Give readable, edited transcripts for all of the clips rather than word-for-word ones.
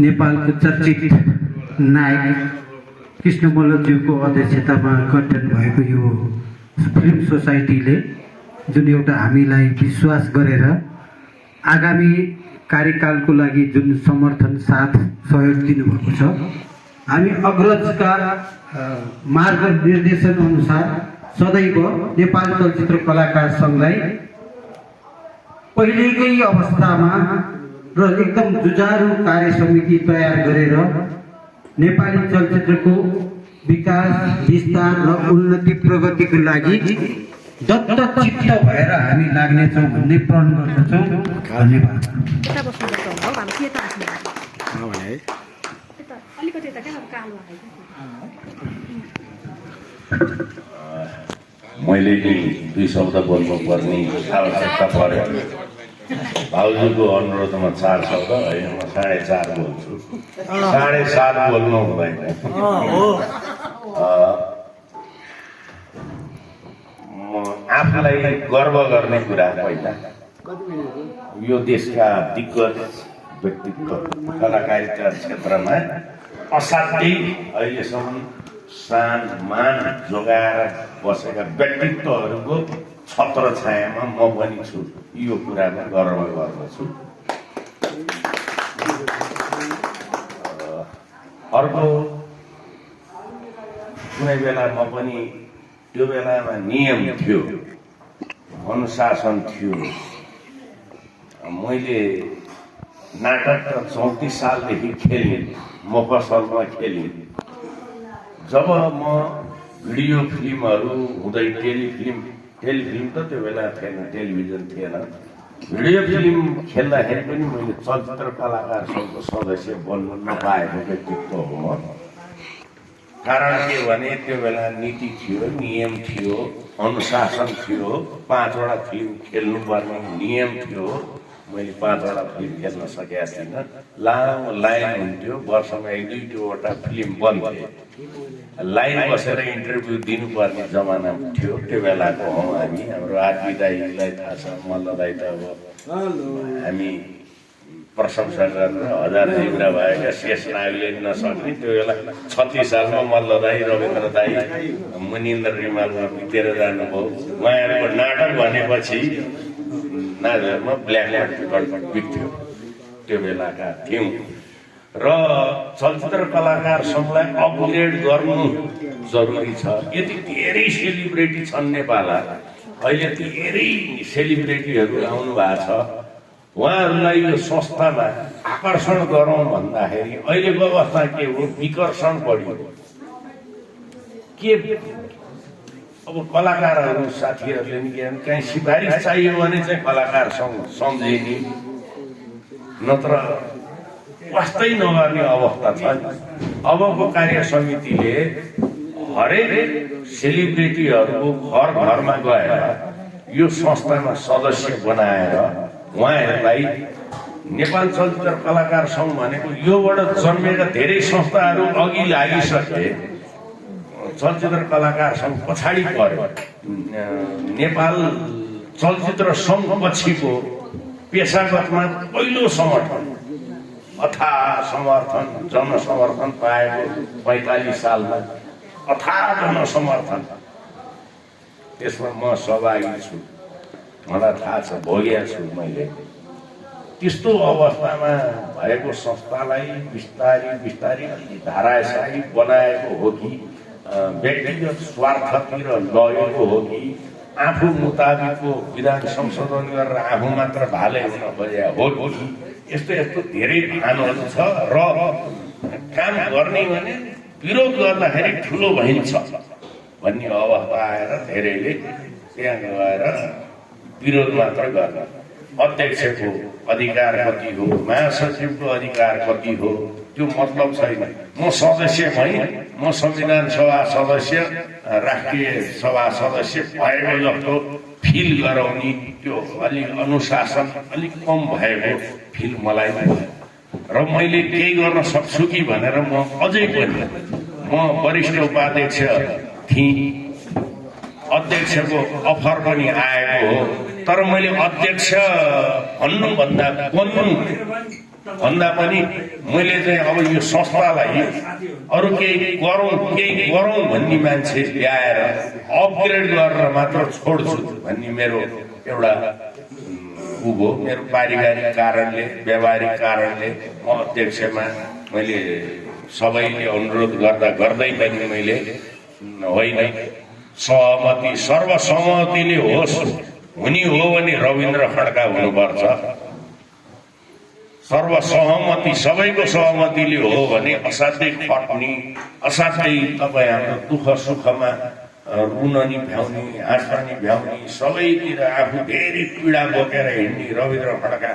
नेपालको चर्चित नायक कृष्ण मल्लज्यूको अध्यक्षतामा गठन भएको यो फिल्म सोसाइटीले जुन एउटा हामीलाई विश्वास गरेर आगामी कार्यकालको लागि जुन समर्थन साथ सहयोग दिनुभएको छ, हामी अग्रजका मार्गनिर्देशन अनुसार सदैव नेपाल चलचित्र कलाकार सङ्घलाई पहिलेकै अवस्थामा र एकदम जुझारु कार्य समिति तयार गरेर नेपाली चलचित्रको विकास, विस्तार र उन्नति प्रगतिको लागि दत्तचित्त भएर हामी लाग्नेछौँ भन्ने प्रण गर्दछौँ। धन्यवाद। मैले नि दुई शब्द बोल्नुपर्ने आवश्यकता पर्यो। भाउजूको अनुरोधमा 4 शब्द होइन, म 4.5 बोल्छु। 7.5 बोल्नु हुँदैन। म आफूलाई गर्व गर्ने कुरा पहिला यो देशका दिग्गज व्यक्तित्व कलाकारिता क्षेत्रमा असाध्यै अहिलेसम्म सान मान जोगाएर बसेका व्यक्तित्वहरूको छत्र छायामा म पनि छु, यो कुरामा गर्व गर्दछु। अर्को कुनै बेला म पनि त्यो बेलामा नियम थियो, अनुशासन थियो। मैले नाटक 34 सालदेखि खेलेँ, मफसलमा खेलेँ। जब म भिडियो फिल्महरू हुँदै टेलिफिल्म त त्यो बेला थिएन, टेलिभिजन थिएन, भिडियो फिल्म खेल्दाखेरि पनि मैले चलचित्र कलाकार सङ्घको सदस्य बन्नु नपाएको व्यक्तित्व हो म। कारण के भने त्यो बेला नीति थियो, नियम थियो, अनुशासन थियो, 5 वटा फिल्म खेल्नुपर्ने नियम थियो। मैले 5 वटा फिल्म खेल्न सकेका थिइनँ। लामो लाइन हुन्थ्यो, वर्षमा 1-2वटा फिल्म बन्थे। लाइन बसेर इन्टरभ्यू दिनुपर्ने जमाना थियो त्यो बेलाको हौँ हामी। हाम्रो आरपी दाईलाई थाहा छ, मल्ल दाई त अब हामी प्रशंसा गरेर 1000 जिब्रा भएका शेष नागले नसक्ने। त्यो बेला 36 सालमा मल्ल दाई, रविन्द्र दाई, मुनिन्द्र रिमालमा बितेर जानुभयो। उहाँहरूको नाटक भनेपछि नाटकमा ब्ल्याक टिकट बिक्थ्यो, त्यो बेलाका थियौँ। र चलचित्र कलाकार सङ्घलाई अपग्रेड गर्नु जरुरी छ। यति धेरै सेलिब्रेटी छन् नेपालमा, अहिले धेरै सेलिब्रेटीहरू आउनु भएको छ। उहाँहरूलाई यो संस्थामा आकर्षण गरौँ भन्दाखेरि अहिलेको अवस्था के हो, विकर्षण बढ्यो। के अब कलाकारहरू साथीहरूले नि कहीँ सिफारिस चाहियो भने चाहिँ कलाकार सङ्घ सम्झिने, नत्र वास्तै नगर्ने अवस्था छ। अबको कार्य समितिले हरेक सेलिब्रेटीहरूको घर घरमा गएर यो संस्थामा सदस्य बनाएर उहाँहरूलाई नेपाल चलचित्र कलाकार सङ्घ भनेको योबाट जन्मेका धेरै संस्थाहरू अघि लागिसके, चलचित्र कलाकार सङ्घ पछाडि पर्यो। नेपाल चलचित्र सङ्घ पछिको पेसागतमा पहिलो समर्थन, अथाह समर्थन, जनसमर्थन पाएको 45 सालमा अथाह जनसमर्थन, त्यसमा म सहभागी छु। मलाई थाहा छ, भोगेको छु मैले। त्यस्तो अवस्थामा भएको संस्थालाई बिस्तारी बिस्तारी अलि धाराशाही बनाएको हो कि व्यक्तिगत स्वार्थतिर लगेको हो कि आफू मुताबिकको विधान संशोधन गरेर आफू मात्र भाले हुन खोजेको हो कि यस्तो यस्तो धेरै भानहरू छ। र काम गर्ने भने विरोध गर्दाखेरि ठुलो भइन्छ भन्ने अवस्था आएर धेरैले त्यहाँ गएर विरोध मात्र गर्न। अध्यक्षको अधिकार कति हो, महासचिवको अधिकार कति हो, त्यो मतलब छैन। म सदस्य भएँ, म संविधान सभा सदस्य, राष्ट्रिय सभा सदस्य भएको जस्तो फिल गराउने त्यो अलिक अनुशासन अलिक कम भएको फिल मलाई भयो। र मैले केही गर्न सक्छु कि भनेर म अझै पनि, म वरिष्ठ उपाध्यक्ष थिएँ, अध्यक्षको अफर पनि आएको हो, तर मैले अध्यक्ष भन्नुभन्दा बन्नु भन्दा पनि मैले चाहिँ अब यो संस्थालाई अरू केही गरौँ भन्ने मान्छे ल्याएर अपग्रेड गरेर मात्र छोड्छु भन्ने मेरो एउटा ऊ भयो। मेरो पारिवारिक कारणले व्यावहारिक कारणले म अध्यक्षमा मैले सबैले अनुरोध गर्दै पनि मैले होइन सहमति सर्वसहमतिले होस् हुने हो भने रविन्द्र खड्का हुनुपर्छ। सर्वसहमति सबैको सहमतिले हो भने असाध्यै खट्ने असाध्यै तपाईँ हाम्रो दुःख सुखमा रुन नि भ्याउने हाँस्न नि भ्याउने सबैतिर आफू धेरै पीडा बोकेर हिँड्ने रविन्द्र खड्का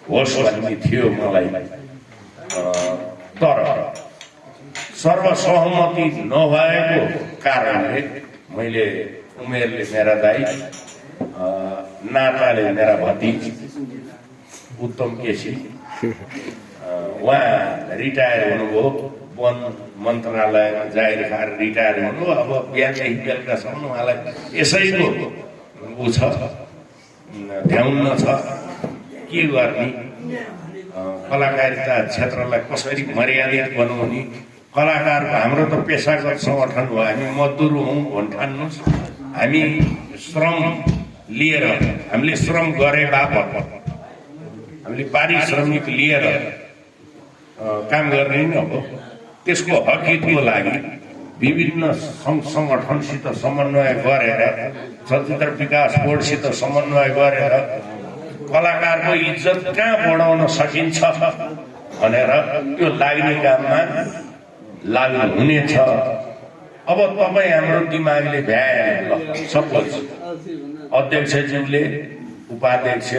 होस् भन्ने थियो मलाई। तर सर्वसहमति नभएको कारणले मैले उमेरले मेरा दाइ नाताले मेरा भतिज उत्तम केसी उहाँ रिटायर हुनुभयो। वन मन्त्रालयमा जागिर खाएर रिटायर हुनु। अब बिहानदेखि बेलुकासम्म उहाँलाई यसैको ऊ छ ध्याउन्न छ के गर्ने कलाकारिता क्षेत्रलाई कसरी मर्यादित बनाउने। कलाकारको हाम्रो त पेसागत सङ्गठन हो, हामी मजदुर हौँ भन्ठान्नुहोस्। हामी श्रम लिएर हामीले श्रम गरे बापत हामीले पारिश्रमिक लिएर काम गर्ने नै हो। त्यसको हकितको लागि विभिन्न सङ्घ सङ्गठनसित समन्वय गरेर चलचित्र विकास बोर्डसित समन्वय गरेर कलाकारको इज्जत कहाँ बढाउन सकिन्छ भनेर त्यो लाग्ने काममा लागु हुनेछ। अब तपाईँ हाम्रो दिमागले भ्याएन ल सपोज अध्यक्षज्यूले उपाध्यक्ष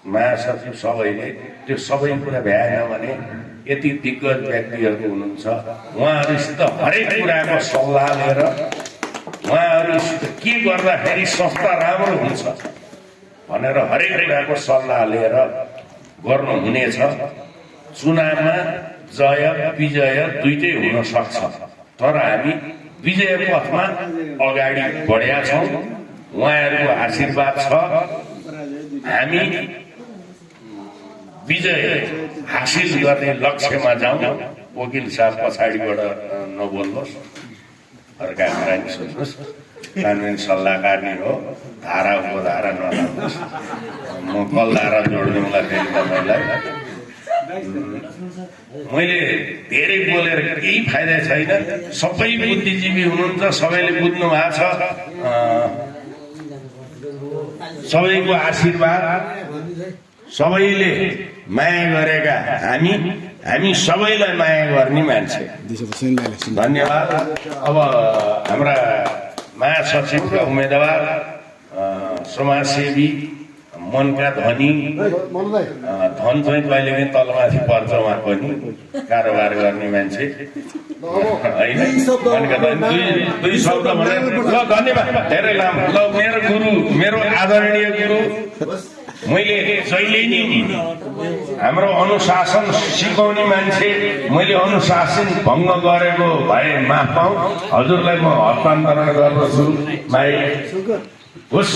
महासचिव सबैले त्यो सबै कुरा भ्याएन भने यति दिग्गज व्यक्तिहरू हुनुहुन्छ उहाँहरूसित हरेक कुराको सल्लाह लिएर उहाँहरूसित के गर्दाखेरि संस्था राम्रो हुन्छ भनेर हरेक कुराको सल्लाह लिएर गर्नुहुनेछ। चुनावमा जय विजय दुईटै हुन सक्छ, तर हामी विजय पथमा अगाडि बढेका छौँ। उहाँहरूको आशीर्वाद छ। हामी विजय हासिल गर्ने लक्ष्यमा जाउँ। वकिल साहब पछाडिबाट नबोल्नुहोस्, अर्का कुरा नि सोच्नुहोस्। कानुनी सल्लाहकार नि हो, धारा उपधारा नलाग्नुहोस्। म कल धारा जोडिदिउँला फेरि तपाईँलाई। मैले धेरै बोलेर केही फाइदा छैन। सबै बुद्धिजीवी हुनुहुन्छ, सबैले बुझ्नु भएको छ। सबैको आशीर्वाद, सबैले माया गरेका हामी सबैलाई माया गर्ने मान्छे। धन्यवाद। अब हाम्रा महासचिवका उम्मेदवार समाजसेवी मनका धनी धन चाहिँ कहिले पनि तलमाथि पर्छ उहाँ पनि कारोबार गर्ने मान्छे होइन। मनका धनी दुई शब्द भनेर ल धन्यवाद धेरै लामो। ल मेरो गुरु, मेरो आदरणीय गुरु, मैले जहिले नि हाम्रो अनुशासन सिकाउने मान्छे, मैले अनुशासन भङ्ग गरेको भए माफ पाऊँ। हजुरलाई म हस्तान्तरण गर्दछु भाइ होस्।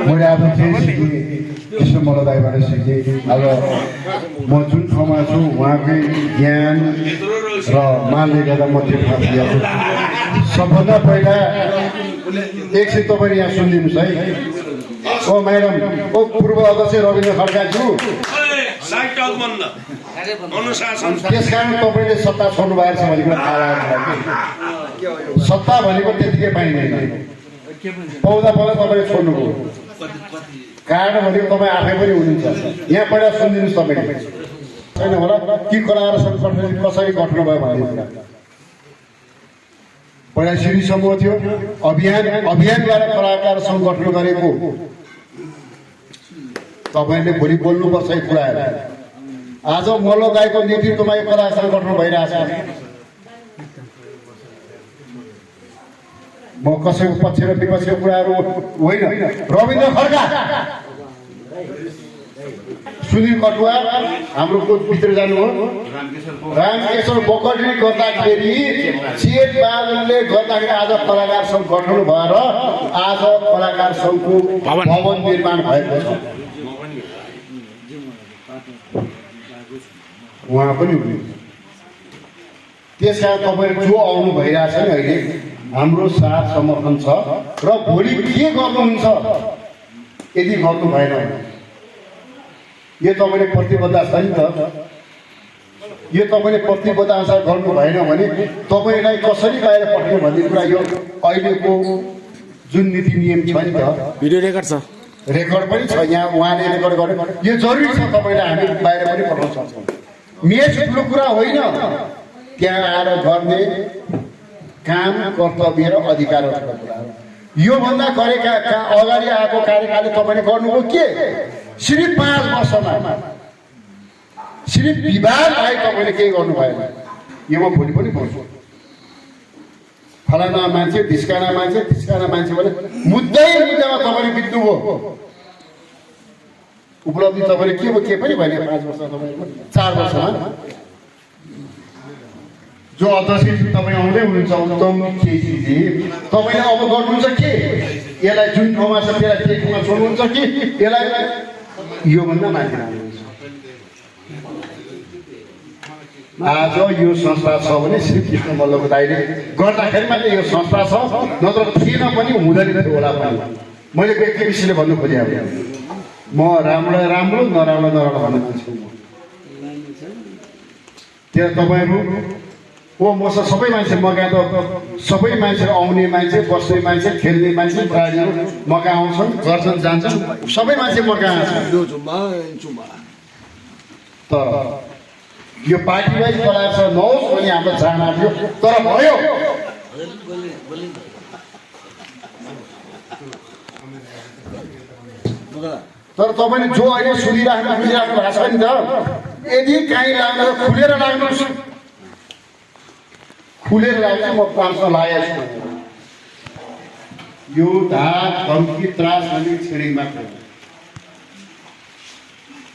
मैले अब केही सिकेँ, कृष्ण मल्लदाईबाट सिकेँ। अब म जुन ठाउँमा छु उहाँकै ज्ञान र मानले गर्दा म त्यो ठाउँ पुगेको छु। सबभन्दा पहिला एकछिन तपाईँले यहाँ सुनिदिनुहोस् है। ओ म्याडम, ओ पूर्व अध्यक्ष रविन्द्र खड्काज्यू, त्यस कारण तपाईँले सत्ता छोड्नु भएको छ भन्ने कुरा थाहा भएको छ। सत्ता भनेको त्यतिकै पाइँदैन, पाउँदा तपाईँले छोड्नुभयो। कारण भनेको तपाईँ आफै पनि हुनुहुन्छ। यहाँ पहिला सुनिदिनुहोस् तपाईँले छैन होला कि कलाकार सङ्गठन कसरी गठन भयो भन्ने कुरा। पहिला सिडी समूह थियो, अभियानबाट कलाकार सङ्गठन गरेको तपाईँले भोलि बोल्नुपर्छ यो कुराहरू। आज मल्ल दाइको नेतृत्वमा यो कलाकार सङ्गठन भइरहेछ। म कसैको पक्ष र विपक्षको कुराहरू होइन। रविन्द्र खड्का सुनिल कटुवा हाम्रो भित्र जानुभयो रामकेशर बोकडी गर्दाखेरि चेत बादलले गर्दाखेरि आज कलाकार सङ्घ गठन भएर आज कलाकार सङ्घको भवन निर्माण भएको छ उहाँ पनि हुनुहुन्छ त्यस कारण तपाईँहरू जो आउनु भइरहेछ नि अहिले हाम्रो साथ समर्थन छ र भोलि के गर्नुहुन्छ यदि गर्नु भएन यो तपाईँले प्रतिबद्धता छ नि त यो तपाईँले प्रतिबद्धता अनुसार गर्नु भएन भने तपाईँलाई कसरी बाहिर पठाउने भन्ने कुरा यो अहिलेको जुन नीति नियम छ नि त भिडियो रेकर्ड छ रेकर्ड पनि छ यहाँ उहाँले रेकर्ड गर्नु यो जरुरी छ तपाईँलाई हामी बाहिर पनि पठाउन सक्छौँ मेच ठुलो कुरा होइन त्यहाँ आएर गर्ने काम कर्तव्य र अधिकारहरूको कुरा हो योभन्दा गरेका अगाडि आएको कार्यकालले तपाईँले गर्नुभयो के सिर्फ 5 वर्षमा सिर्फ विवाद आए तपाईँले केही गर्नु भएन यो म भोलि पनि भन्छु फलाना मान्छे धिस्काना मान्छे भने मुद्दामा तपाईँले बित्नुभयो उपलब्धि तपाईँले के पनि भने 5 वर्ष तपाईँको 4 वर्षमा जो अध्यक्ष तपाईँ आउँदै हुनुहुन्छ उत्तम केसीजी तपाईँले अब गर्नुहुन्छ के यसलाई जुन ठाउँमा छ त्यसलाई के ठाउँमा छोड्नुहुन्छ कि यसलाई योभन्दा माथि लानुहुन्छ आज यो संस्था छ भने श्री कृष्ण मल्लको दाइले गर्दाखेरि मात्रै यो संस्था छ नत्र थिएन पनि हुँदैन थियो होला पनि मैले व्यक्ति विषयले भन्नु खोजेँ म राम्रो नराम्रो भन्नु खोज्छु त्यहाँ तपाईँहरू मसँग सबै मान्छे मका त सबै मान्छे आउने मान्छे बस्ने मान्छे खेल्ने मान्छे प्राणीहरू मका आउँछन् गर्छन् जान्छन् सबै मान्छे मका आउँछन् तर यो पार्टी वाइज कलाकार नहोस् भने हाम्रो चाहना थियो तर भयो तर तपाईँले जो अहिले सुनिराख्नु बुझिराख्नु भएको छ नि त यदि काहीँ लाग्नु खुलेर लाग्नुहोस् खुलेर लाग्छ म 500 लागेको छु यो धार धम्की त्रास भन्ने छिडिङ मात्र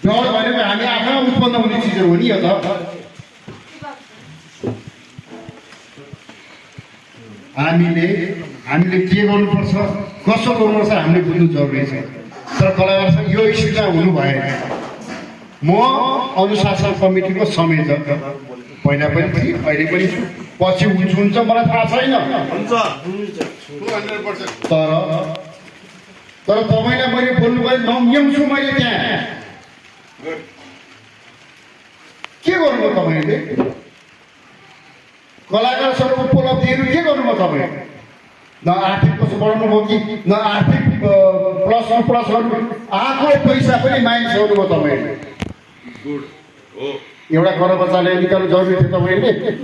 डर भनेको हामी आफै उत्पन्न हुने चिजहरू हो नि यो त हामीले के गर्नुपर्छ कसो गर्नुपर्छ हामीले बुझ्नु जरुरी छ तर कलाकारसँग यो स्थितिमा हुनु भएन म अनुशासन कमिटीको संयोजक पहिला पनि थिएँ अहिले पनि छु पछि हुन्छ मलाई थाहा छैन तर तपाईँलाई मैले बोल्नु भयो नम्याउँछु मैले त्यहाँ के गर्नुभयो तपाईँले कलाकारहरूको उपलब्धिहरू के गर्नुभयो तपाईँ न आर्थिक कसो बढाउनु भयो कि न आर्थिक प्लस गर्नु आएको पैसा पनि माइनस गर्नुभयो तपाईँले एउटा कर्मचारी निकाल्नु जरुरी थियो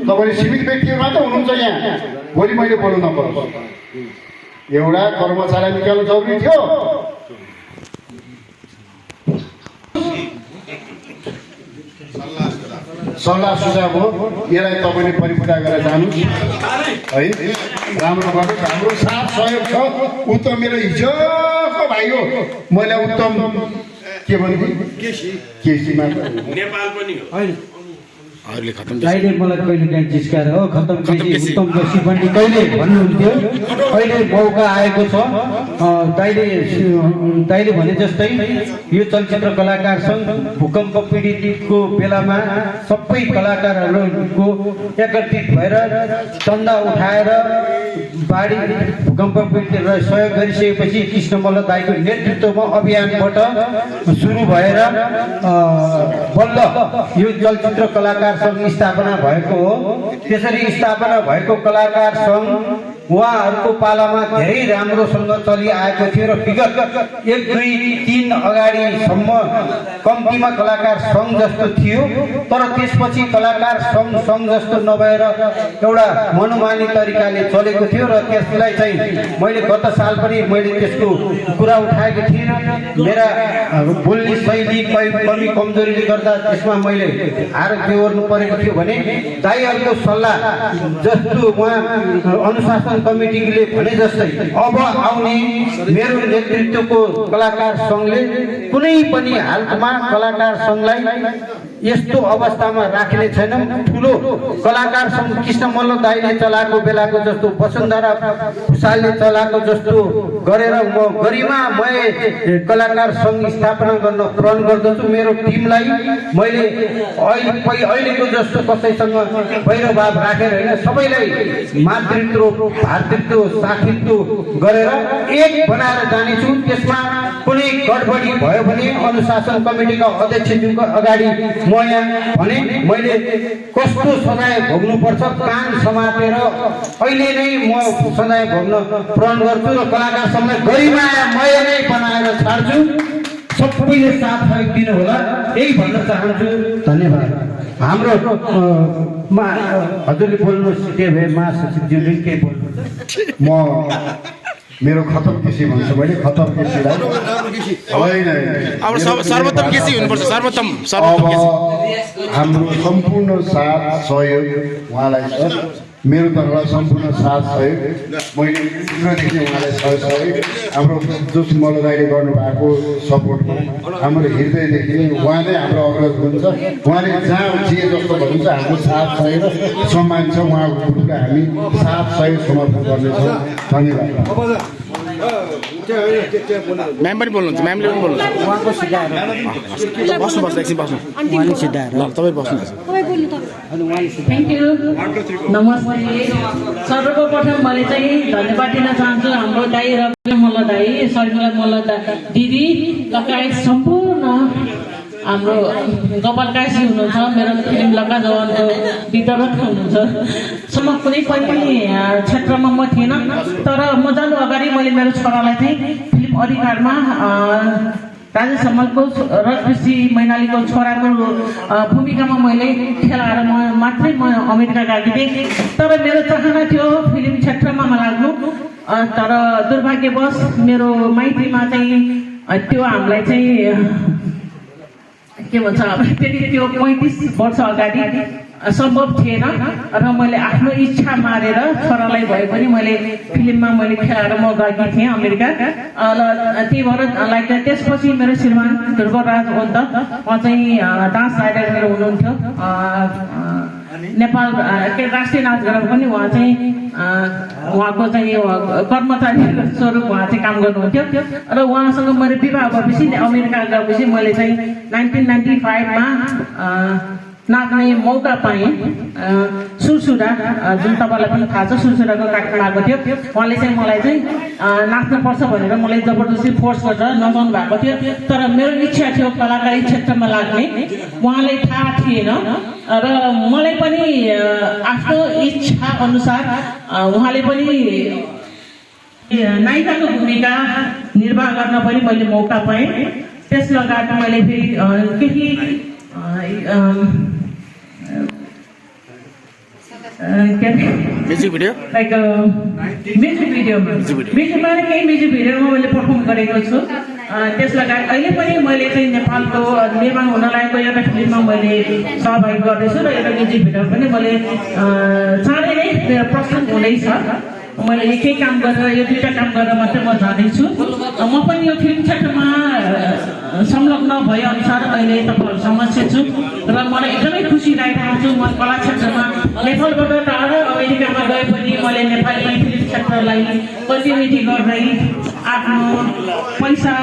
तपाईँले सीमित व्यक्तिहरू मात्र हुनुहुन्छ यहाँ भोलि मैले बोल्नु नपर्छ एउटा कर्मचारी निकाल्नु जरुरी थियो सल्लाह सुझाव हो यसलाई तपाईँले परिपूरा गरेर जानुहोस् है राम्रो गर्नुहोस् हाम्रो साथ सहयोग छ उत्तम मेरो हिजोको भाइ हो मैले उत्तम के भन्नु केसी मात्र नेपाल पनि हो अहिले खतम दाइले मलाई कहिले काहीँ जिस्काएर हो खतम केसी उत्तम केसी भन्ने कहिले भन्नुहुन्थ्यो अहिले मौका आएको छ दाइले भने जस्तै यो चलचित्र कलाकार सङ्घ भूकम्प पीडितको बेलामा सबै कलाकारहरूको एकत्रित भएर चन्दा उठाएर बाढी भूकम्प पीडितहरूलाई सहयोग गरिसकेपछि कृष्ण मल्ल दाइको नेतृत्वमा अभियानबाट सुरु भएर बल्ल यो चलचित्र कलाकार सङ्घ स्थापना भएको हो त्यसरी स्थापना भएको कलाकार सङ्घ उहाँहरूको पालामा धेरै राम्रोसँग चलिआएको थियो र विगत 1 2 3 अगाडिसम्म कम्तीमा कलाकार सङ्घ जस्तो थियो तर त्यसपछि कलाकार सङ्घ जस्तो नभएर एउटा मनोमानी तरिकाले चलेको थियो र त्यसलाई चाहिँ मैले गत साल पनि मैले त्यसको कुरा उठाएको थिएँ मेरा बोल्ने शैली कमी कमजोरीले गर्दा त्यसमा मैले आरोप बेहोर्नु परेको थियो भने दाइहरूको सल्लाह जस्तो उहाँ अनुशासन अनुशासन कमिटीले भने जस्तै अब आउने मेरो नेतृत्वको कलाकार सङ्घले कुनै पनि हालतमा कलाकार सङ्घलाई यस्तो अवस्थामा राख्ने छैनौँ। ठुलो कलाकार सङ्घ कृष्ण मल्ल दाइले चलाएको बेलाको जस्तो वसुन्धरा भुषालले चलाएको जस्तो गरेर म गरिमामय कलाकार सङ्घ स्थापना गर्न प्रण गर्दछु। मेरो टिमलाई मैले अहिलेको जस्तो कसैसँग वैरभाव राखेर होइन, सबैलाई मातृत्व भातृत्व साथीत्व गरेर एक बनाएर जानेछु। त्यसमा कुनै गडबडी भयो भने अनुशासन कमिटीका अध्यक्षज्यूको अगाडि म यहाँ भने मैले कस्तो सजाय भोग्नुपर्छ कान समातेर अहिले नै म सजाय भोग्न प्रण गर्छु र कलाकार सङ्घलाई गरिमामय नै बनाएर छाड्छु। सबैले साथ सहयोग दिनु होला, यही भन्न चाहन्छु। धन्यवाद। हाम्रो हजुरले बोल्नु सिधै भए महासचिवज्यूले के बोल्नु? म मेरो खतम केसी भन्छु, मैले खतम केसीलाई होइन अब सर्वोत्तम केसी हुनुपर्छ। सर्वोत्तम केसी हाम्रो सम्पूर्ण साथ सहयोग उहाँलाई छ। मेरो तर्फबाट सम्पूर्ण साथ सहयोग मैले देखि उहाँलाई सहयोग हाम्रो जोस मल्ल दाइले गर्नुभएको सपोर्टमा हाम्रो हृदयदेखि उहाँ नै हाम्रो अग्रज हुनुहुन्छ। उहाँले जहाँ जे जस्तो भन्नुहुन्छ हाम्रो साथ सहयोग सम्मान छ। उहाँको कुरोलाई हामी साथ सहयोग समर्थन गर्नेछौँ। धन्यवाद। म्याम पनि बोल्नुहुन्छ, म्यामले पनि बोल्नुहुन्छ। बस्नु एकछिन बस्नु, ल तपाईँ बस्नु। थ्याङ्क यू, नमस्ते। सर्वप्रथम मैले चाहिँ धन्यवाद दिन चाहन्छु हाम्रो दाई रवि मल्ल दाई, शर्मिला मल्ल दिदी लगायत सम्पूर्ण हाम्रो गोपाल काशी हुनुहुन्छ, मेरो फिल्म लगा जवानको वितरक हुनुहुन्छ। सम्म कुनै पनि क्षेत्रमा म थिएन, तर म जानु अगाडि मैले मेरो छोरालाई चाहिँ फिल्म अधिकारमा राजेश हमालको र कृषि मैनालीको छोराको भूमिकामा मैले खेलाएर मात्रै म अमेरिका गएको थिएँ। तर मेरो चाहना थियो फिल्म क्षेत्रमा लाग्नु, तर दुर्भाग्यवश मेरो माइतीमा चाहिँ त्यो हामीलाई चाहिँ के भन्छ त्यति त्यो 35 वर्ष अगाडि सम्भव थिएन र मैले आफ्नो इच्छा मारेर छोरालाई भए पनि मैले फिल्ममा मैले खेलाएर म गएकी थिएँ अमेरिका। त्यही भएर लाइक त्यसपछि मेरो श्रीमान ध्रुवराज ओन्त उहाँ चाहिँ डान्स डाइरेक्टर हुनुहुन्थ्यो नेपाल राष्ट्रिय नाच गरेर पनि उहाँ चाहिँ उहाँको चाहिँ कर्मचारी स्वरूप उहाँ चाहिँ काम गर्नुहुन्थ्यो र उहाँसँग मैले विवाह भएपछि अमेरिका गएपछि मैले चाहिँ 1995 नाच्ने मौका पाएँ। सुरसुरा जुन तपाईँलाई पनि थाहा छ, सुरसुराको कार्यक्रम आएको थियो। उहाँले चाहिँ मलाई चाहिँ नाच्नुपर्छ भनेर मलाई जबरजस्ती फोर्स गरेर नचाउनु भएको थियो। तर मेरो इच्छा थियो कलाकारी क्षेत्रमा लाग्ने, उहाँलाई थाहा थिएन र मलाई पनि आफ्नो इच्छा अनुसार उहाँले पनि नायिकाको भूमिका निर्वाह गर्न पनि मैले मौका पाएँ। त्यस लगायत मैले फेरि केही म्युजिक भिडियो लाइक म्युजिक भिडियोमा केही म्युजिक भिडियोमा मैले पर्फर्म गरेको छु। त्यस लगायत अहिले पनि मैले चाहिँ नेपालको निर्माण हुन लागेको एउटा फिल्ममा मैले सहभागी गर्दैछु र एउटा म्युजिक भिडियो पनि मैले चाँडै नै प्रस्तुत हुँदैछ। मैले एकै काम गरेर यो दुईवटा काम गरेर मात्रै म जाँदैछु। म पनि यो फिल्म क्षेत्रमा संलग्न भएअनुसार अहिले तपाईँहरूसँग छु र मलाई एकदमै खुसी लागिरहेको छु। म कला क्षेत्रमा नेपालबाट टाढा अमेरिकामा गए पनि मैले नेपाली फिल्म क्षेत्रलाई कन्टिन्युटी गर्दै आफ्नो पैसा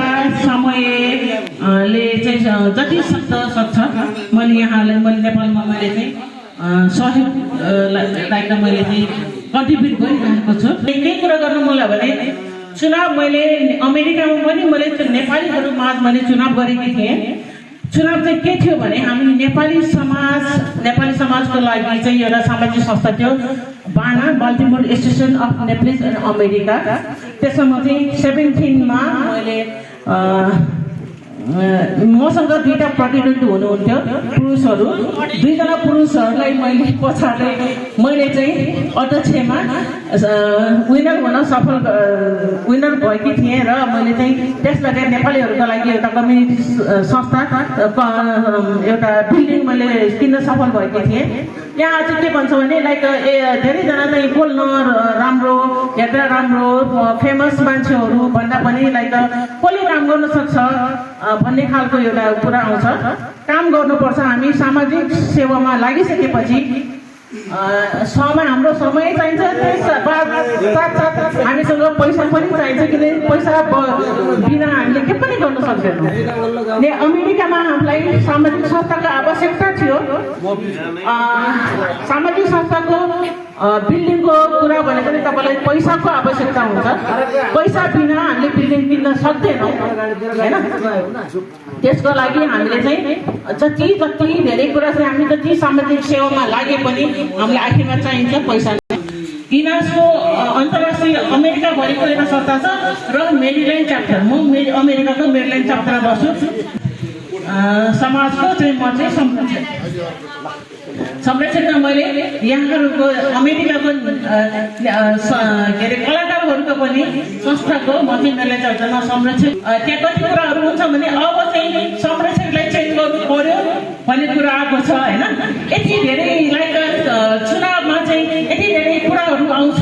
समयले चाहिँ जति सक्छ मैले यहाँलाई मैले नेपालमा मैले चाहिँ सहयोग मैले चाहिँ कन्ट्रिब्युट गरिरहेको छु। यही कुरा गर्नु मलाई भने चुनाव मैले अमेरिकामा पनि मैले नेपालीहरू माझ मैले चुनाव गरेकी थिएँ। चुनाव चाहिँ के थियो भने हामी नेपाली समाजको लागि चाहिँ एउटा सामाजिक संस्था थियो बाना, Baltimore association of Nepalese and America. त्यसमा चाहिँ 17मा मैले मसँग दुईवटा प्रतिनिधि हुनुहुन्थ्यो पुरुषहरू। दुईजना पुरुषहरूलाई मैले पछाडि मैले चाहिँ अध्यक्षमा विनर भएकी थिएँ र मैले चाहिँ त्यसलाई नेपालीहरूको लागि एउटा कम्युनिटी संस्था एउटा बिल्डिङ मैले किन्न सफल भएकी थिएँ। यहाँ चाहिँ के भन्छ भने लाइक धेरैजना चाहिँ बोल्न राम्रो, हेर्दा राम्रो, फेमस मान्छेहरू भन्दा पनि लाइक कसले काम गर्न सक्छ भन्ने खालको एउटा कुरा आउँछ। काम गर्नुपर्छ। हामी सामाजिक सेवामा लागिसकेपछि हाम्रो समय चाहिन्छ, साथसाथ हामीसँग पैसा पनि चाहिन्छ, किनकि पैसा बिना हामीले के पनि गर्न सक्दैनौँ। अमेरिकामा हामीलाई सामाजिक संस्थाको आवश्यकता थियो। सामाजिक संस्थाको बिल्डिङको कुरा भनेको नि तपाईँलाई पैसाको आवश्यकता हुन्छ। पैसा बिना हामीले बिल्डिङ किन्न सक्दैनौँ होइन। त्यसको लागि हामीले चाहिँ जति धेरै कुरा चाहिँ हामी जति सामाजिक सेवामा लागे पनि हामीलाई आखिरमा चाहिन्छ पैसा। इनासको अन्तर्राष्ट्रिय अमेरिकाभरिको एउटा संस्था छ र मेरील्यान्ड च्याप्टर। म अमेरिकाको मेरील्यान्ड च्याप्टरमा बस्छु। समाजको चाहिँ म चाहिँ संरक्षकमा मैले यहाँहरूको अमेरिकाको के अरे कलाकारहरूको पनि संस्थाको म चाहिँ मेरील्यान्ड च्याप्टरमा संरक्षक। त्यहाँ कति कुराहरू हुन्छ भने अब चाहिँ संरक्षकलाई चेन्ज गर्नु पर्यो भन्ने कुरा आएको छ होइन। यति धेरै लाइक चुनावमा चाहिँ यति धेरै कुराहरू आउँछ।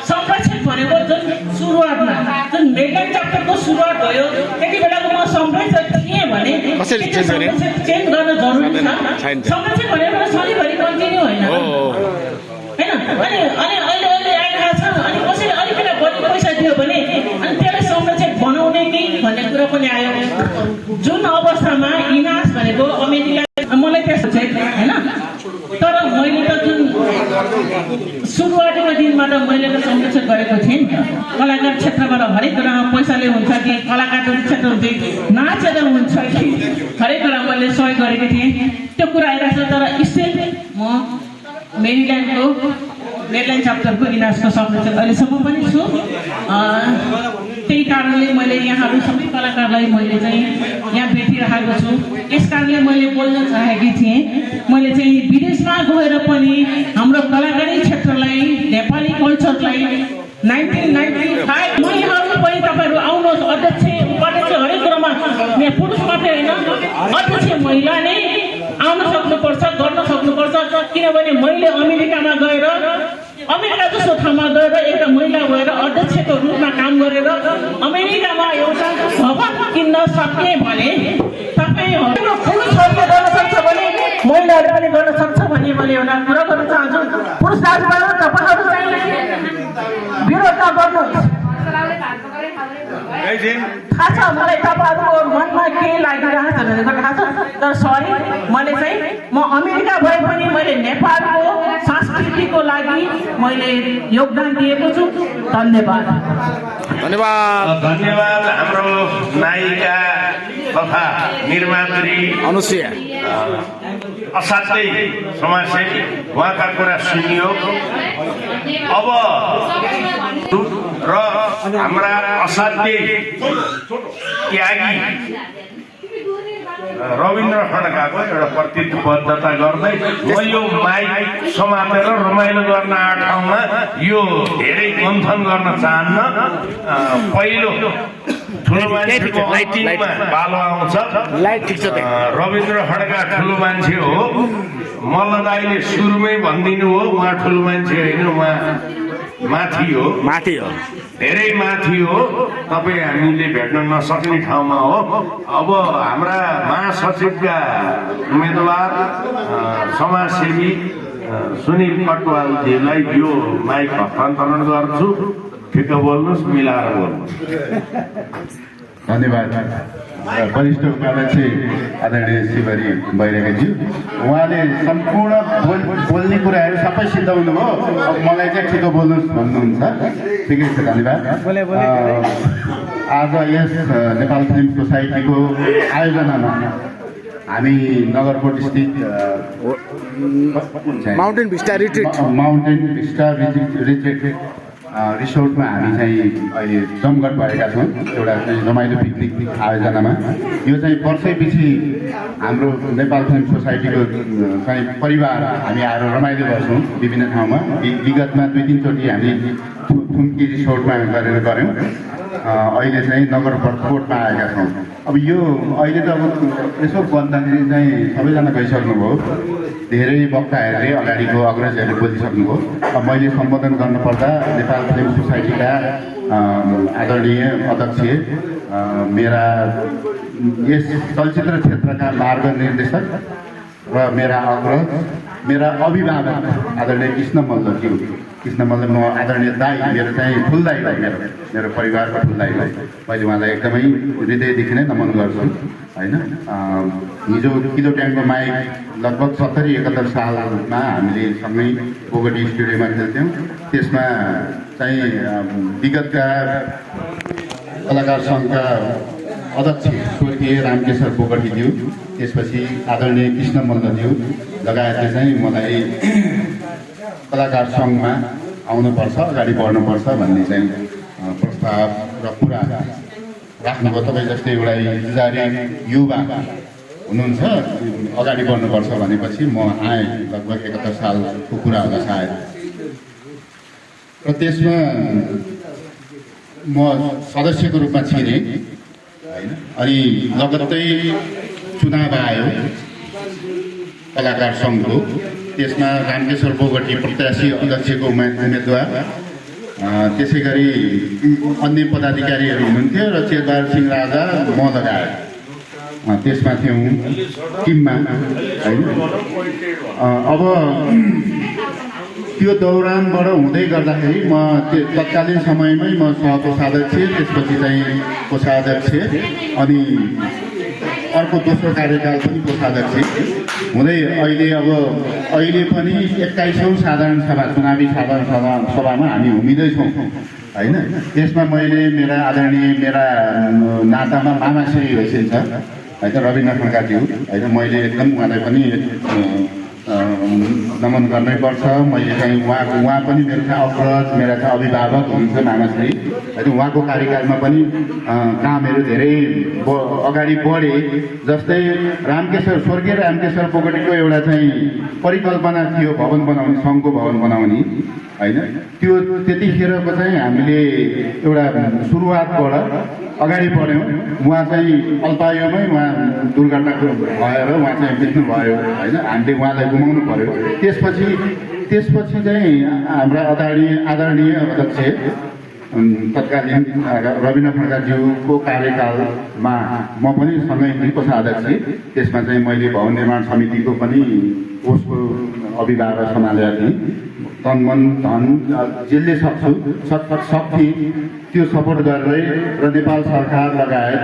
संरक्षक भनेको जुन सुरुवातमा जुन मेरील्यान्ड च्याप्टरको सुरुवात भयो त्यति बेलाको म संरक्षक थिएँ भने संरक्षक चेन्ज गर्न जरुरी छ। संरक्षक भनेको सधैँभरि कन्टिन्यू होइन होइन। अनि अहिले आइरहेको छ। अनि कसैले अलिकति बढी पैसा दियो भने अनि त्यसलाई संरक्षक बनाउने कि भन्ने कुरा पनि आयो। जुन अवस्थामा इनास भनेको अमेरिका मलाई त्यस्तो चाहिँ होइन। तर मैले त जुन सुरुवातीको दिनमा त मैले त संरक्षण गरेको थिएँ नि त। कलाकार क्षेत्रबाट हरेक कुरामा पैसाले हुन्छ कि कलाकारको क्षेत्र हुन्छ नाचेर हुन्छ कि हरेक कुरा मैले सहयोग गरेको थिएँ। त्यो कुरा आइरहेको छ। तर स्टिल म मेरील्यान्ड च्याप्टरको इनासको संरक्षक अहिलेसम्म पनि छु। त्यही कारणले मैले यहाँहरू सबै कलाकारलाई मैले चाहिँ यहाँ भेटिरहेको छु। यस कारणले मैले बोल्न चाहेकी थिएँ। मैले चाहिँ विदेशमा गएर पनि हाम्रो कलाकारी क्षेत्रलाई, नेपाली कल्चरलाई 1995 म यहाँहरू पनि तपाईँहरू आउनुहोस्। अध्यक्ष उपाध्यक्ष हरेक कुरामा यहाँ पुरुष मात्रै होइन, अध्यक्ष महिला नै आउन सक्नुपर्छ, गर्न सक्नुपर्छ। किनभने मैले अमेरिकामा गएर अमेरिका जस्तो ठाउँमा गएर एउटा महिला भएर अध्यक्षको रूपमा काम गरेर अमेरिकामा एउटा भवन किन्न सक्ने भने तपाईँहरू पुरुषहरूले गर्न सक्छ भने महिलाहरूले पनि गर्न सक्छ भन्ने मैले एउटा कुरा गर्न चाहन्छु। पुरुष दाजुभाइहरू तपाईँहरू चाहिँ विरोध नगर्नुहोस्। थाहा छ मलाई तपाईँहरूको मनमा के लागिरहेको छ भनेको थाहा छ। तर सरी, मैले चाहिँ म अमेरिका भए पनि मैले नेपालको संस्कृतिको लागि मैले योगदान दिएको छु। धन्यवाद। धन्यवाद। हाम्रो नायिका तथा निर्मात्री अनुसुया असाध्यै समाजसेवी, उहाँका कुरा सुनियो। अब र हाम्रा असाध्यै त्यागी रविन्द्र खड्काको एउटा प्रतिबद्धता गर्दै म यो माइक समातेर रमाइलो गर्न आँट ठाउँमा यो धेरै मन्थन गर्न चाहन्न। पहिलो ठुलो मान्छेको लाइटिङमा पालो आउँछ। रविन्द्र खड्का ठुलो मान्छे हो। मल्ल दाइले सुरुमै भनिदिनु हो उहाँ ठुलो मान्छे होइन, उहाँ माथि हो, धेरै माथि हो। तपाईँ हामीले भेट्न नसक्ने ठाउँमा हो। अब हाम्रा महासचिवका उम्मेदवार समाजसेवी सुनिल पटवालजीलाई यो माइक हस्तान्तरण गर्छु। ठिक बोल्नुहोस्, मिलाएर बोल्नुहोस्। धन्यवाद। वरिष्ठ उपाध्यक्ष आदरणीय शिवरी बैरागीज्यू, उहाँले सम्पूर्ण बोल्ने कुराहरू सबै सिद्धाउनु भयो। अब मलाई चाहिँ ठिक बोल्नुहोस् भन्नुहुन्छ। ठिकै छ, धन्यवाद। आज यस नेपाल फिल्म सोसाइटीको आयोजनामा हामी नगरकोट स्थित माउन्टेन भिस्टा रिट्रिट रिसोर्टमा हामी चाहिँ अहिले जमघट भएका छौँ। एउटा चाहिँ रमाइलो पिकनिक आयोजनामा। यो चाहिँ वर्षैपछि हाम्रो नेपाल फिल्म सोसाइटीको चाहिँ परिवार हामी आएर रमाइलो गर्छौँ विभिन्न ठाउँमा। विगतमा 2-3 चोटि हामी थुम्की रिसोर्टमा गरेर गऱ्यौँ। अहिले चाहिँ नगर कोर्टमा आएका छौँ। अब यो अहिले त अब यसो बन्दाखेरि चाहिँ सबैजना गइसक्नुभयो, धेरै वक्ताहरूले अगाडिको अग्रजहरूले बोलिसक्नुभयो। अब मैले सम्बोधन गर्नुपर्दा नेपाल फिल्म सोसाइटीका आदरणीय अध्यक्ष, मेरा यस चलचित्र क्षेत्रका मार्ग निर्देशक र मेरा अग्रज, मेरा अभिभावक आदरणीय कृष्ण मल्लज्यू, कृष्ण मल्ल म आदरणीय दाई, मेरो चाहिँ ठुल दाई भाइ, मेरो परिवारको ठुल दाई भाइ, मैले उहाँलाई एकदमै हृदयदेखि नै नमन गर्छु होइन। हिजो किलो ट्याङ्को माइक लगभग 70-71 सालमा हामीले सँगै बोगटी स्टुडियोमा खेल्थ्यौँ। त्यसमा चाहिँ विगतका कलाकार सङ्घका अध्यक्ष स्वर्गीय रामकेशर बोगटीज्यू, त्यसपछि आदरणीय कृष्ण मल्लज्यू लगायतले चाहिँ मलाई कलाकार सङ्घमा आउनुपर्छ, अगाडि बढ्नुपर्छ भन्ने चाहिँ प्रस्ताव र कुरा राख्नुभयो। तपाईँ जस्तै एउटा जुझारे युवा हुनुहुन्छ, अगाडि बढ्नुपर्छ भनेपछि म आएँ। लगभग 71 सालको कुरा होला सायद। र त्यसमा म सदस्यको रूपमा छिरेँ होइन। अनि लगत्तै चुनाव आयो कलाकार सङ्घको, त्यसमा रामकेशर बोगटी प्रत्याशी अध्यक्षको उम्मेदवार, त्यसै गरी अन्य पदाधिकारीहरू हुनुहुन्थ्यो र चेतबार सिंह राजा म लगायत त्यसमा थियौँ टिममा होइन। अब त्यो दौरानबाट हुँदै गर्दाखेरि म तत्कालीन समयमै म सहकोषाध्यक्ष, त्यसपछि चाहिँ कोषाध्यक्ष, अनि अर्को दोस्रो कार्यकाल पनि कोषाध्यक्ष हुँदै अहिले पनि 21औं साधारण सभा, चुनावी साधारण सभामा हामी उम्मिँदैछौँ होइन। त्यसमा मैले मेरा आदरणीय मेरा नातामा मामाश्री भइसकेको छ होइन, रविन्द्र खड्काज्यू होइन। मैले एकदम उहाँलाई पनि नमन गर्नैपर्छ। मैले चाहिँ उहाँ पनि मेरो चाहिँ अग्रज, मेरा चाहिँ अभिभावक हुनुहुन्छ मामाश्री होइन। उहाँको कार्यकालमा पनि कामहरू धेरै अगाडि बढे। जस्तै स्वर्गीय रामकेशर बोगटीको एउटा चाहिँ परिकल्पना थियो भवन बनाउने, सङ्घको भवन बनाउने होइन। त्यो त्यतिखेरको चाहिँ हामीले एउटा सुरुवातबाट अगाडि बढ्यौँ। उहाँ चाहिँ अल्पायुमै उहाँ दुर्घटना भएर उहाँ चाहिँ बित्नुभयो होइन। हामीले उहाँलाई गुमाउनु पर्यो। त्यसपछि चाहिँ हाम्रा आदरणीय अध्यक्ष तत्कालीन रविन्द्र खड्काज्यूको कार्यकालमा म पनि सँगै कोषाध्यक्ष, त्यसमा चाहिँ मैले भवन निर्माण समितिको पनि कोषको अभिभावक सम्हालेका थिएँ। तन मन धन जसले सक्थेँ त्यो सपोर्ट गरेरै र नेपाल सरकार लगायत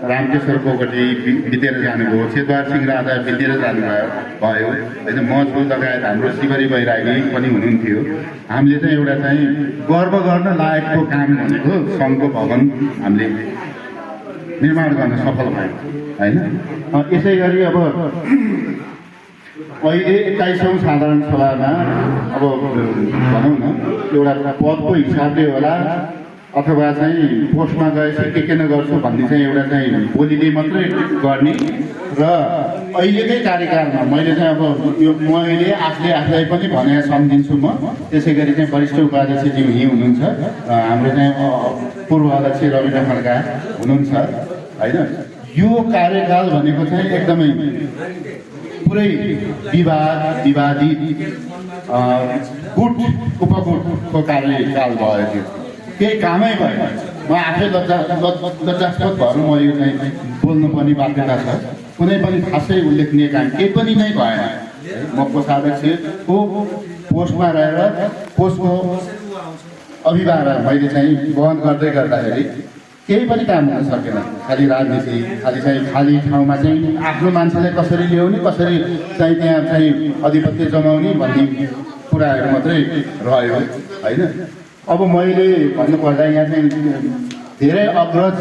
रामकेशर बोगटी बितेर जानुभयो, चेतबार सिंह राजा बितेर जानुभयो होइन। म छु लगायत हाम्रो शिवरी बैरागी पनि हुनुहुन्थ्यो। हामीले चाहिँ एउटा चाहिँ गर्व गर्न लायकको काम भनेको सङ्घको भवन हामीले निर्माण गर्न सफल भयो होइन। यसै गरी अब अहिले 21औं साधारण सभामा अब भनौँ न एउटा पदको हिसाबले होला अथवा चाहिँ पोस्टमा गएपछि के नगर्छु भन्ने चाहिँ एउटा चाहिँ बोलीले मात्रै गर्ने र अहिलेकै कार्यकालमा मैले चाहिँ अब यो मैले आफूलाई पनि भने सम्झिन्छु म। त्यसै गरी चाहिँ वरिष्ठ उपाध्यक्षज्यू यहीँ हुनुहुन्छ, हाम्रो चाहिँ पूर्व अध्यक्ष रविन्द्र खड्का हुनुहुन्छ होइन। यो कार्यकाल भनेको चाहिँ एकदमै पुरै विवादित गुट उपगुटको कार्यकाल भयो थियो। केही कामै भएन। म आफै लज्जास्पद भएर म यो चाहिँ बोल्नु पनि बाध्यता छ। कुनै पनि खासै उल्लेखनीय काम केही पनि नै भएन। म कोषाध्यक्षको पोस्टमा रहेर कोषको अभिभावक मैले चाहिँ वहन गर्दै गर्दाखेरि केही पनि काम हुन सकेन। खालि राजनीति, खाली ठाउँमा चाहिँ आफ्नो मान्छेलाई कसरी ल्याउने, कसरी चाहिँ त्यहाँ चाहिँ आधिपत्य जमाउने भन्ने कुराहरू मात्रै रह्यो होइन। अब मैले भन्नुपर्दा यहाँ चाहिँ धेरै अग्रज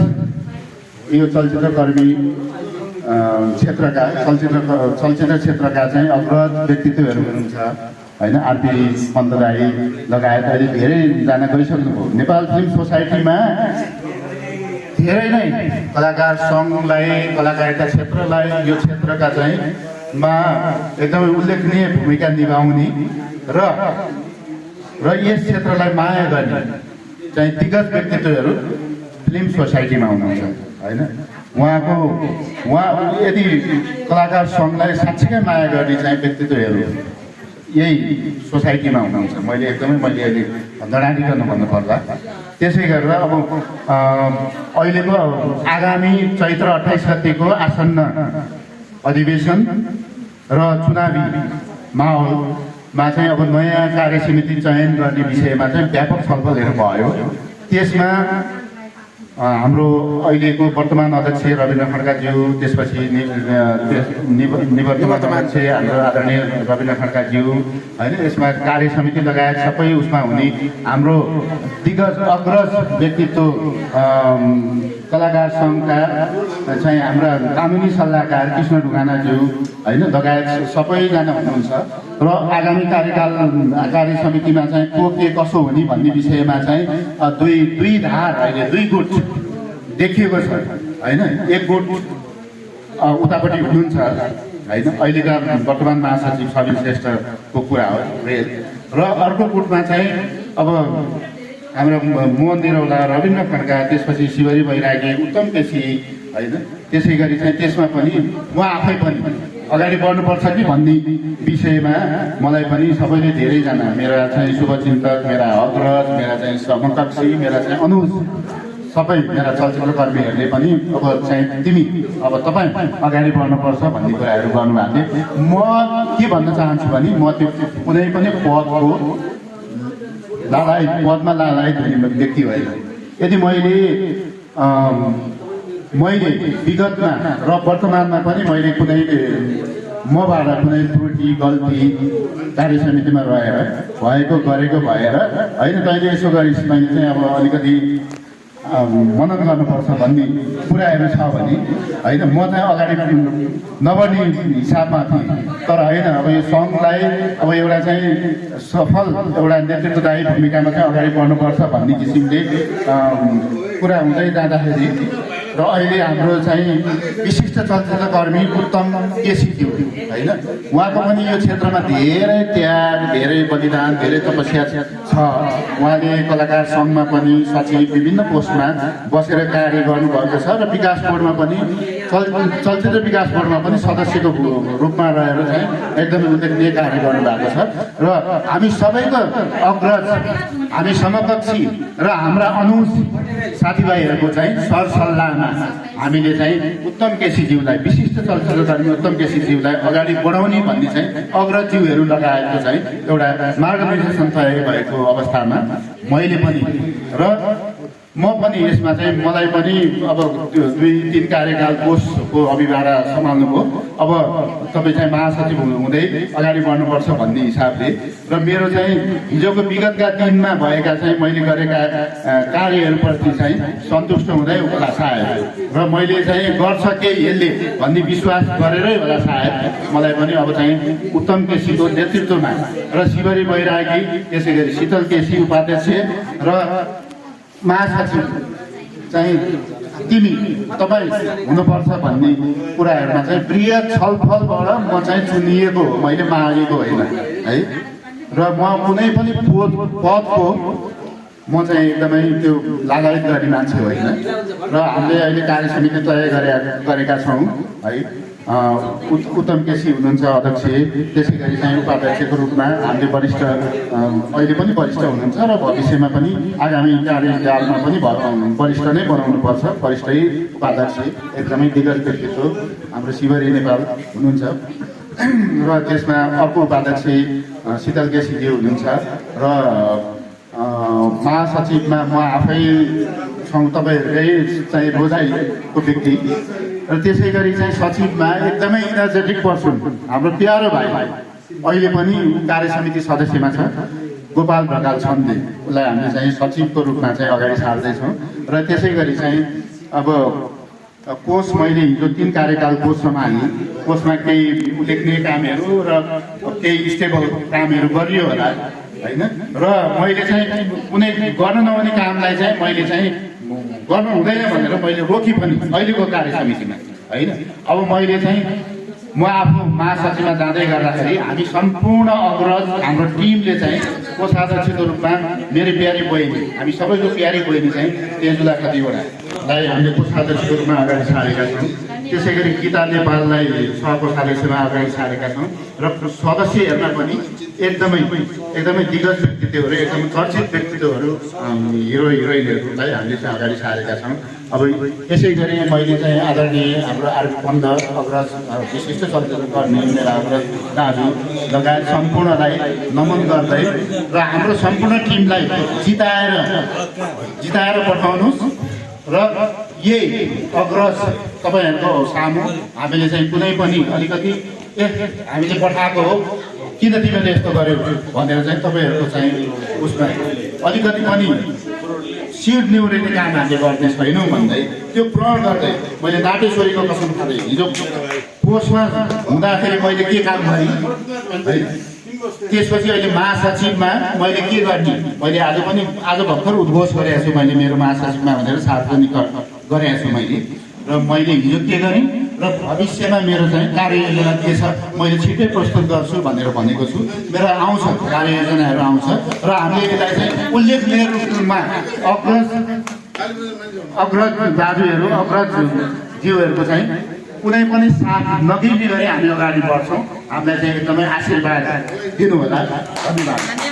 यो चलचित्रकर्मी क्षेत्रका चलचित्र क्षेत्रका चाहिँ अग्रज व्यक्तित्वहरू हुनुहुन्छ होइन। आरपी पन्त राई लगायत अहिले धेरैजना गइसक्नुभयो। नेपाल फिल्म सोसाइटीमा धेरै नै कलाकार सङ्घलाई, कलाकारिता क्षेत्रलाई, यो क्षेत्रका चाहिँ एकदमै उल्लेखनीय भूमिका निभाउने र यस क्षेत्रलाई माया गर्ने चाहिँ दिग्गज व्यक्तित्वहरू फिल्म सोसाइटीमा हुनुहुन्छ होइन। उहाँ यदि कलाकार सङ्घलाई साँच्चीकै माया गर्ने चाहिँ व्यक्तित्वहरू यही सोसाइटीमा हुनुहुन्छ। मैले अहिले नडाँडिकन भन्नुपर्दा त्यसै गरेर अब अहिलेको आगामी चैत्र 28 गतेको आसन्न अधिवेशन र चुनावी माहौलमा चाहिँ अब नयाँ कार्यसमिति चयन गर्ने विषयमा चाहिँ व्यापक छलफलहरू भयो। त्यसमा हाम्रो अहिलेको वर्तमान अध्यक्ष रविन्द्र खड्काज्यू, त्यसपछि निवर्तमान अध्यक्ष हाम्रो आदरणीय रविन्द्र खड्काज्यू होइन, यसमा कार्यसमिति लगायत सबै उसमा हुने हाम्रो दिग्गज अग्रज व्यक्तित्व कलाकार सङ्घका चाहिँ हाम्रा कानुनी सल्लाहकार कृष्ण ढुङ्गानाज्यू होइन लगायत सबैजना हुनुहुन्छ र आगामी कार्यसमितिमा चाहिँ के कसो हुने भन्ने विषयमा चाहिँ दुई धार अहिले 2 गुट देखिएको छ होइन। एक गुट उतापट्टि हुनुहुन्छ होइन, अहिलेका वर्तमान महासचिव सबिन श्रेष्ठको कुरा हो र अर्को गुटमा चाहिँ अब हाम्रो मोहन निरौला, रविन्द्र खड्का, त्यसपछि शिवरी बैरागी, उत्तम केसी होइन। त्यसै गरी चाहिँ त्यसमा पनि उहाँ आफै पनि अगाडि बढ्नुपर्छ कि भन्ने विषयमा मलाई पनि सबैले धेरैजना मेरा चाहिँ शुभचिन्तक, मेरा अग्रज, मेरा चाहिँ समकक्षी, मेरा चाहिँ अनुज सबै मेरा चलचित्र कर्मीहरूले पनि अब चाहिँ तपाईँ अगाडि बढ्नुपर्छ भन्ने कुराहरू गर्नुभएको थियो। म के भन्न चाहन्छु भने म त्यो कुनै पनि पदमा लालायत हुने व्यक्ति होइन। यदि मैले विगतमा र वर्तमानमा पनि मैले कुनै मबाट कुनै त्रुटि गल्ती कार्यसमितिमा गरेको भएर होइन, तैँले यसो गरिस्, मैले चाहिँ अब अलिकति मनन गर्नुपर्छ भन्ने कुराहरू छ भने होइन, म चाहिँ अगाडि नबढ्ने हिसाबमा थिएँ। तर होइन, अब यो सङ्घलाई अब एउटा चाहिँ सफल एउटा नेतृत्वदायी भूमिकामा चाहिँ अगाडि बढ्नुपर्छ भन्ने किसिमले कुरा हुँदै जाँदाखेरि र अहिले हाम्रो चाहिँ विशिष्ट चलचित्रकर्मी उत्तम केसीज्यू होइन, उहाँको पनि यो क्षेत्रमा धेरै त्याग, धेरै बलिदान, धेरै तपस्या छ। उहाँले कलाकार सङ्घमा पनि सचिव, विभिन्न पोस्टमा बसेर कार्य गर्नुभएको छ र विकास बोर्डमा पनि चलचित्र विकास बोर्डमा पनि सदस्यको रूपमा रहेर चाहिँ एकदमै उल्लेखनीय कार्य गर्नुभएको छ। र हामी सबैको अग्रज, हामी समकक्षी र हाम्रा अनुज साथीभाइहरूको चाहिँ सरसल्लाहमा हामीले चाहिँ उत्तम केसीज्यूलाई, विशिष्ट चलचित्रकर्मी उत्तम केसीज्यूलाई अगाडि बढाउने भन्ने चाहिँ अग्रज्यूहरू लगाएको चाहिँ एउटा मार्गदर्शन तय भएको अवस्थामा मैले पनि र म पनि यसमा चाहिँ मलाई पनि अब 2-3 कार्यकाल कोषको अभिभारा सम्हाल्नुभयो। अब तपाईँ चाहिँ महासचिव हुँदै अगाडि बढ्नुपर्छ भन्ने हिसाबले र मेरो चाहिँ हिजोको विगतका दिनमा भएका चाहिँ मैले गरेका कार्यहरूप्रति चाहिँ सन्तुष्ट हुँदै होला सायद, र मैले चाहिँ गर्छ केही यसले भन्ने विश्वास गरेरै होला सायद मलाई पनि अब चाहिँ उत्तम केसीको नेतृत्वमा र शिवरी बैरागी, त्यसै गरी शीतल केसी उपाध्यक्ष र महासचिव चाहिँ तपाईँ हुनुपर्छ भन्ने कुराहरूमा चाहिँ बृहत छलफलबाट म चाहिँ चुनिएको हो, मैले मागेको होइन है। र म कुनै पनि पदको म चाहिँ एकदमै त्यो लागायत गर्ने मान्छे होइन। र हामीले अहिले कार्यसमिति तय गरेका छौँ है। उत्तम केसी हुनुहुन्छ अध्यक्ष, त्यसै गरी चाहिँ उपाध्यक्षको रूपमा हामीले वरिष्ठ अहिले पनि वरिष्ठ हुनुहुन्छ र भविष्यमा पनि आगामी कार्यकालमा पनि वरिष्ठ नै बनाउनुपर्छ, वरिष्ठै उपाध्यक्ष एकदमै दिग्गज व्यक्तित्व हाम्रो शिवरी नेपाल हुनुहुन्छ र त्यसमा अर्को उपाध्यक्ष शीतल केसीज्यू हुनुहुन्छ र महासचिवमा म आफै छौँ, तपाईँहरूकै चाहिँ रोजाइको व्यक्ति र त्यसै गरी चाहिँ सचिवमा एकदमै इनर्जेटिक पर्सन हाम्रो प्यारो भाइ अहिले पनि कार्यसमिति सदस्यमा छ गोपाल ढकाल छन्दे, उसलाई हामीले चाहिँ सचिवको रूपमा चाहिँ अगाडि सार्दैछौँ। र त्यसै गरी चाहिँ अब कोष मैले हिजो 3 कार्यकाल कोष सम्हालेँ, कोषमा केही उल्लेखनीय कामहरू र केही स्टेबल कामहरू गरियो होला होइन। र मैले चाहिँ कुनै गर्न नहुने कामलाई चाहिँ मैले चाहिँ गर्नु हुँदैन भनेर मैले रोकी पनि अहिलेको कार्यसमितिमा होइन। अब मैले चाहिँ म आफ्नो महासचिवमा जाँदै गर्दाखेरि हामी सम्पूर्ण अग्रज हाम्रो टिमले चाहिँ कोषाध्यक्षको रूपमा मेरो प्यारी बहिनी हामी सबैको प्यारी बहिनी चाहिँ तेजुला खतिवडालाई हामीले कोषाध्यक्षको रूपमा अगाडि सारेका छौँ। त्यसै गरी गीता नेपाललाई सहकोषाध्यक्षमा अगाडि सारेका छौँ र सदस्य हेर्न पनि एकदमै दिग्गज व्यक्तित्वहरू एकदमै चर्चित व्यक्तित्वहरू हिरो हिरोइनहरूलाई हामीले चाहिँ अगाडि सारेका छौँ। अब यसै गरी मैले चाहिँ आदरणीय हाम्रो आरपी पन्त अग्रज विशिष्ट चलचित्र गर्ने मेरा अग्रज दाजु लगायत सम्पूर्णलाई नमन गर्दै र हाम्रो सम्पूर्ण टिमलाई जिताएर पठाउनुहोस् र यही अग्रज तपाईँहरूको सामु हामीले चाहिँ कुनै पनि अलिकति हामीले पठाएको हो किन तिमीले यस्तो गर्यो भनेर चाहिँ तपाईँहरूको चाहिँ उसमा अलिकति पनि सिट न्युरिने काम हामीले गर्ने छैनौँ भन्दै त्यो प्रण गर्दै मैले नाटेश्वरीको कसम खाँदै हिजो पोस्टमा हुँदाखेरि मैले के काम गरेँ है त्यसपछि अहिले महासचिवमा मैले के गर्ने मैले आज भर्खर उद्घोष गरेको छु मैले मेरो महासचिवमा भनेर सार्वजनिक गरेको छु मैले र मैले हिजो के गरेँ र भविष्यमा मेरो चाहिँ कार्ययोजना के छ मैले छिट्टै प्रस्तुत गर्छु भनेर भनेको छु। मेरो आउँछ कार्ययोजनाहरू आउँछ र हामीले यसलाई चाहिँ उल्लेखनीय रूपमा अग्रज दाजुहरू अग्रज जीवहरूको चाहिँ कुनै पनि साथ नदिने गरी हामी अगाडि बढ्छौँ। हामीलाई चाहिँ एकदमै आशीर्वाद दिनु होला। धन्यवाद।